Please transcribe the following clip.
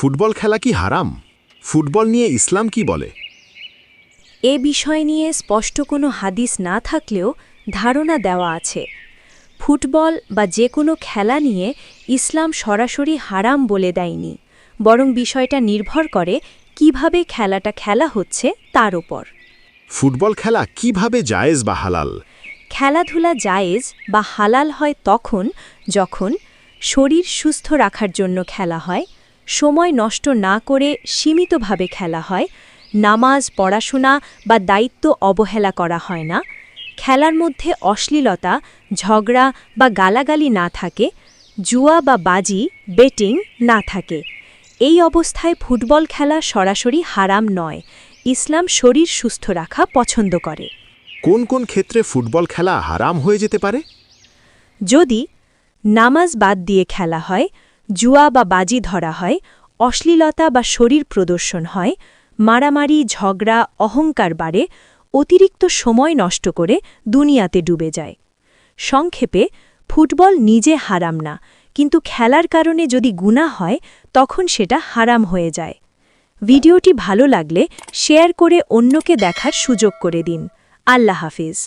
Football খেলা কি হারাম? ফুটবল নিয়ে ইসলাম কি বলে? এ বিষয় নিয়ে স্পষ্ট কোনো হাদিস না থাকলেও ধারণা দেওয়া আছে। ফুটবল বা যে কোনো খেলা নিয়ে ইসলাম সরাসরি হারাম বলে দেয়নি, বরং বিষয়টা নির্ভর করে কিভাবে খেলাটা খেলা হচ্ছে তার উপর। ফুটবল খেলা কিভাবে জায়েজ বা হালাল? খেলাধুলা জায়েজ বা হালাল হয় তখন যখন শরীর সুস্থ রাখার জন্য খেলা হয়, সময় নষ্ট না করে সীমিতভাবে খেলা হয়, নামাজ, পড়াশোনা বা দায়িত্ব অবহেলা করা হয় না, খেলার মধ্যে অশ্লীলতা, ঝগড়া বা গালাগালি না থাকে, জুয়া বা বাজি, বেটিং না থাকে। এই অবস্থায় ফুটবল খেলা সরাসরি হারাম নয়। ইসলাম শরীর সুস্থ রাখা পছন্দ করে। কোন কোন ক্ষেত্রে ফুটবল খেলা হারাম হয়ে যেতে পারে? যদি নামাজ বাদ দিয়ে খেলা হয়, জুয়া বা বাজি ধরা হয়, অশ্লীলতা বা শরীর প্রদর্শন হয়, মারামারি, ঝগড়া, অহংকার বাড়ে, অতিরিক্ত সময় নষ্ট করে দুনিয়াতে ডুবে যায়। সংক্ষেপে, ফুটবল নিজে হারাম না, কিন্তু খেলার কারণে যদি গুনাহ হয় তখন সেটা হারাম হয়ে যায়। ভিডিওটি ভালো লাগলে শেয়ার করে অন্যকে দেখার সুযোগ করে দিন। আল্লাহ হাফিজ।